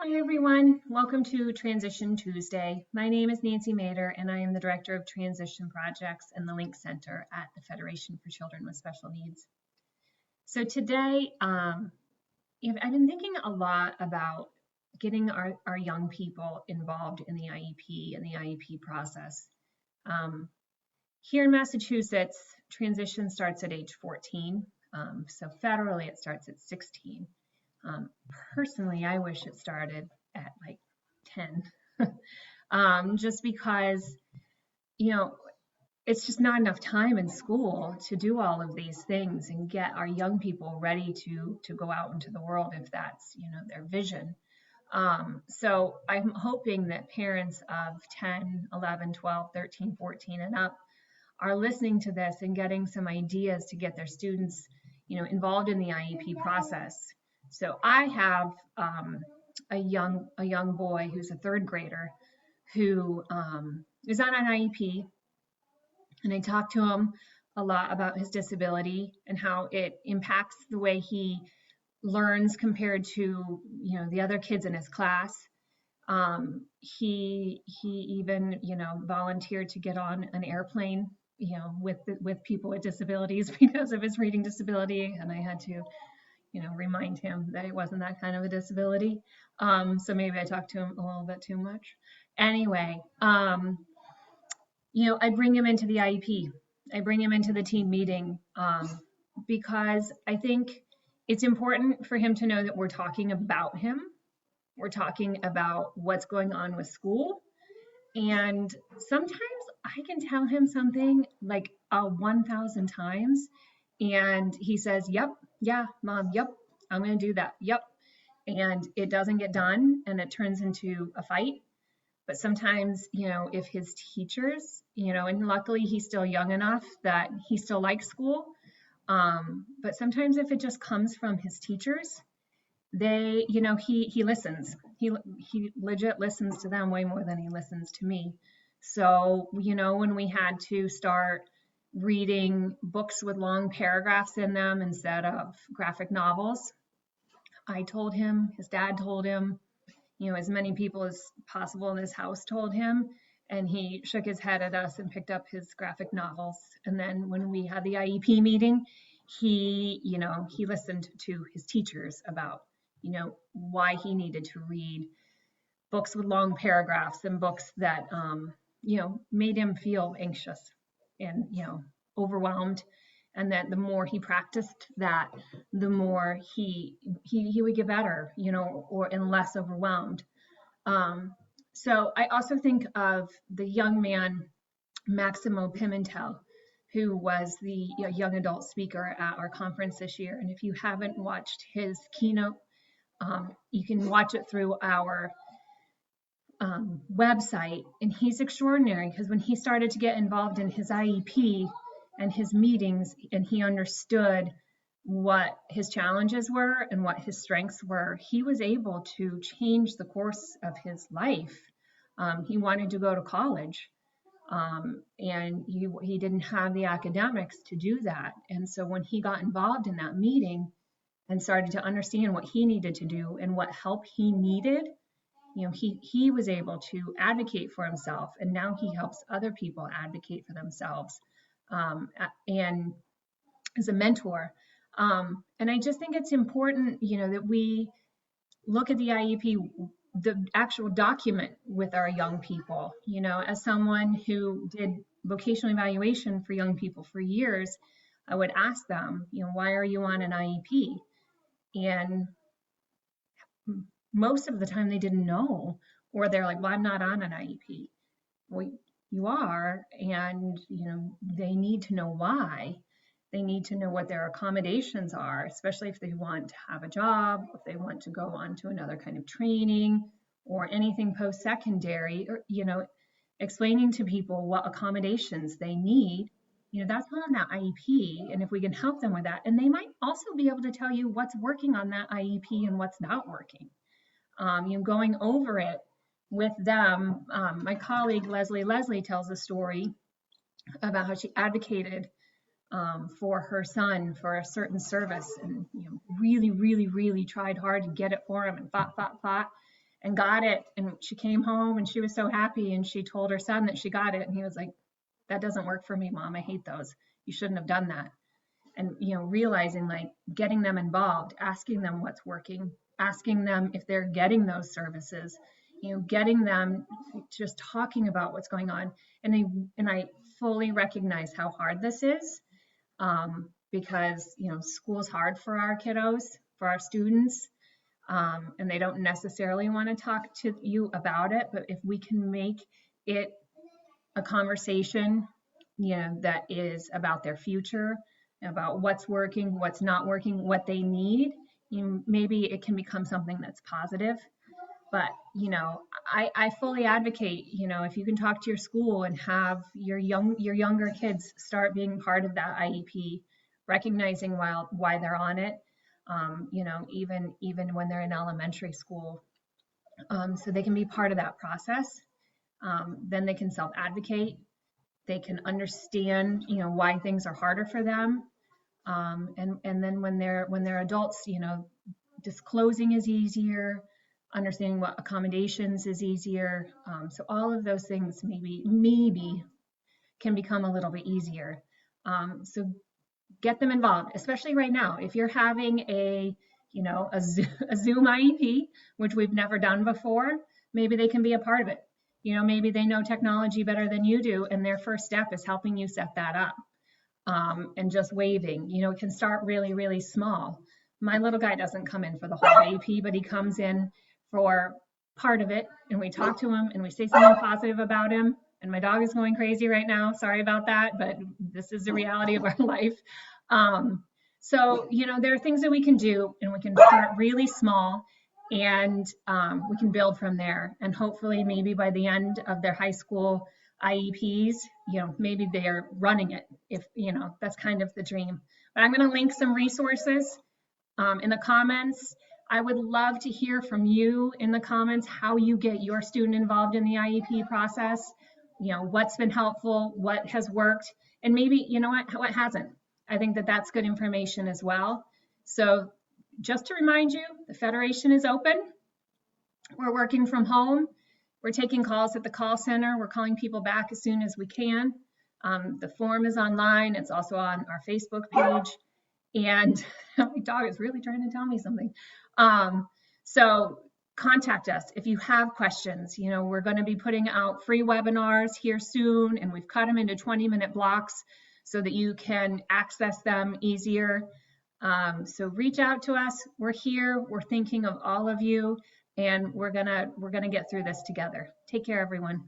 Hi everyone, welcome to Transition Tuesday. My name is Nancy Mader and I am the Director of Transition Projects and the Link Center at the Federation for Children with Special Needs. So today, I've been thinking a lot about getting our young people involved in the IEP and the IEP process. Here in Massachusetts, transition starts at age 14, so federally it starts at 16. Personally, I wish it started at like 10, just because, it's just not enough time in school to do all of these things and get our young people ready to go out into the world if that's, their vision. So I'm hoping that parents of 10, 11, 12, 13, 14 and up are listening to this and getting some ideas to get their students, involved in the IEP process. So I have a young boy who's a third grader who is on an IEP, and I talk to him a lot about his disability and how it impacts the way he learns compared to the other kids in his class. He even volunteered to get on an airplane with people with disabilities because of his reading disability, and I had to remind him that it wasn't that kind of a disability. So maybe I talked to him a little bit too much. Anyway, I bring him into the IEP. I bring him into the team meeting because I think it's important for him to know that we're talking about him. We're talking about what's going on with school. And sometimes I can tell him something like 1,000 times, and he says, yep, yeah, mom, yep, I'm going to do that. Yep. And it doesn't get done and it turns into a fight. But sometimes, if his teachers, and luckily he's still young enough that he still likes school. But sometimes if it just comes from his teachers, they, he listens. He legit listens to them way more than he listens to me. So, when we had to start reading books with long paragraphs in them instead of graphic novels, I told him, his dad told him, as many people as possible in his house told him, and he shook his head at us and picked up his graphic novels. And then when we had the IEP meeting, he listened to his teachers about, why he needed to read books with long paragraphs and books that, made him feel anxious and, overwhelmed. And that the more he practiced that, the more he would get better, and less overwhelmed. So I also think of the young man, Maximo Pimentel, who was the young adult speaker at our conference this year. And if you haven't watched his keynote, you can watch it through our website. And he's extraordinary because when he started to get involved in his IEP and his meetings, and he understood what his challenges were and what his strengths were, he was able to change the course of his life. He wanted to go to college, and he didn't have the academics to do that. And so when he got involved in that meeting and started to understand what he needed to do and what help he needed, he was able to advocate for himself, and now he helps other people advocate for themselves, and as a mentor. And I just think it's important, that we look at the IEP, the actual document with our young people. As someone who did vocational evaluation for young people for years, I would ask them, why are you on an IEP? And most of the time they didn't know, or they're like, well, I'm not on an IEP. Well, you are, and they need to know why. They need to know what their accommodations are, especially if they want to have a job, if they want to go on to another kind of training or anything post-secondary, or explaining to people what accommodations they need. That's on that IEP, and if we can help them with that, and they might also be able to tell you what's working on that IEP and what's not working. Going over it with them. My colleague Leslie tells a story about how she advocated for her son for a certain service, and really tried hard to get it for him, and fought. and got it. And she came home and she was so happy, and she told her son that she got it. And he was like, that doesn't work for me, Mom. I hate those. You shouldn't have done that. And, realizing, like, getting them involved, asking them what's working, asking them if they're getting those services, getting them just talking about what's going on. And I fully recognize how hard this is, because, school's hard for our kiddos, for our students, and they don't necessarily want to talk to you about it. But if we can make it a conversation, that is about their future, about what's working, what's not working, what they need, maybe it can become something that's positive. But, I fully advocate, if you can talk to your school and have your younger kids start being part of that IEP, recognizing why they're on it, even when they're in elementary school, so they can be part of that process. Then they can self-advocate. They can understand, why things are harder for them. And then when they're adults, disclosing is easier, understanding what accommodations is easier. So all of those things maybe can become a little bit easier. So get them involved, especially right now. If you're having a Zoom IEP, which we've never done before, maybe they can be a part of it. Maybe they know technology better than you do, and their first step is helping you set that up. And just waving, it can start really, really small. My little guy doesn't come in for the whole IEP, but he comes in for part of it, and we talk to him and we say something positive about him. And my dog is going crazy right now. Sorry about that, but this is the reality of our life. So, there are things that we can do, and we can start really small, and we can build from there. And hopefully maybe by the end of their high school IEPs, maybe they're running it, if, that's kind of the dream. But I'm going to link some resources in the comments. I would love to hear from you in the comments how you get your student involved in the IEP process, what's been helpful, what has worked, and maybe, what hasn't. I think that that's good information as well. So just to remind you, the Federation is open. We're working from home. We're taking calls at the call center. We're calling people back as soon as we can. The form is online. It's also on our Facebook page. And my dog is really trying to tell me something. So contact us if you have questions. We're going to be putting out free webinars here soon, and we've cut them into 20-minute blocks so that you can access them easier. So reach out to us. We're here. We're thinking of all of you. And we're gonna get through this together. Take care, everyone.